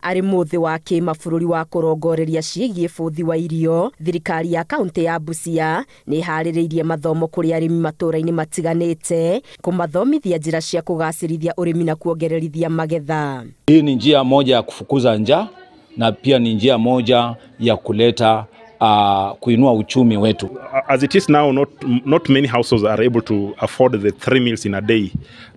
Arĩ mũthĩ wa kĩmabũrũri wa kũrongoreria ciĩgiĩ bũthi wa irio, thirikari ya kaunti ya Busia nĩ harĩrĩirie mathomo kũrĩ arĩmi matũũra-inĩ matiganĩte kũmathomithia njĩra cia kũgacĩrithia ũrĩmi na kuongererithia magetha. Hii ni njia moja ya kufukuza njaa na pia ni njia moja ya kuleta kuinua uchumi wetu. As it is now, not many households are able to afford the 3 meals in a day,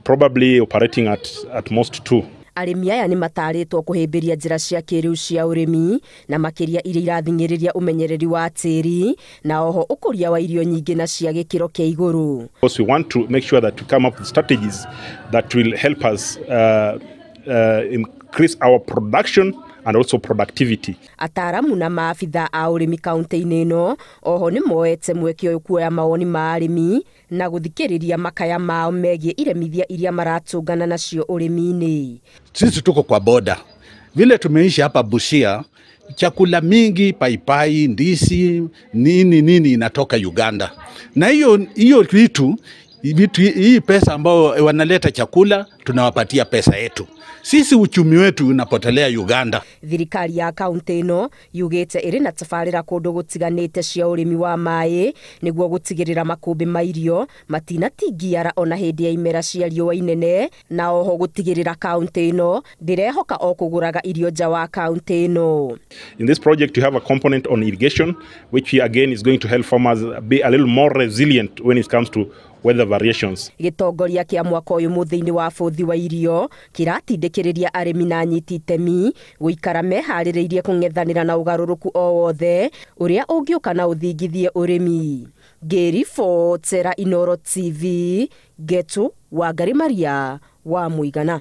probably operating at most 2. Arĩmi aya nĩ matarĩtwo kũhĩmbĩria njĩra cia kĩrĩu cia ũrĩmi na makĩria iria irathingĩrĩria ũmenyereri wa tĩri na oho ũkũria wa irio nyingĩ na cia gĩkĩro kĩa igũrũ. We want to make sure that we come up with strategies that will help us increase our production and also productivity. Ataramu na maabitha a ũrĩmi kaunti-inĩ ĩno oho nĩ moete mweke ũyũ kuoya mawoni ma arĩmi na gũthikĩrĩria makaya mao megiĩ iremithia iria maratũngana nacio ũrĩmi-inĩ. Sisi tuko kwa boda. Vile tumeishi hapa Busia, chakula mingi, paipai, ndizi, nini inatoka Uganda. Na hiyo vitu hii pesa ambao wanaleta chakula tunawapatia pesa yetu. Sisi uchumi wetu unapotelea Uganda. Thirikari ya kaunti ĩno yugĩte ĩrĩ na tabarĩra kũndũ gũtiganĩte cia ũrĩmi wa maĩ nĩguo gũtigĩrĩra makũmbĩ ma irio matinatingiara ona hĩndĩ ya imera cia riũa inene na oho gũtigĩrĩra kaunti ĩno ndĩrehoka o kũgũraga irio nja wa kaunti ĩno. In this project you have a component on irrigation which again is going to help farmers be a little more resilient when it comes to weather variations. Gĩtongoria kĩa mwaka ũyũ mũthĩinĩ wa bũthi wa irio kĩratindĩkĩrĩria arĩmi na anyiti itemi gũikara meharĩrĩirie kũng'ethanĩra na ũgarũrũku o wothe ũrĩa ũngĩũka na ũthingithie ũrĩmi. Ngĩribotera Inooro TV, Getu Wangari Maria wa Mũigana.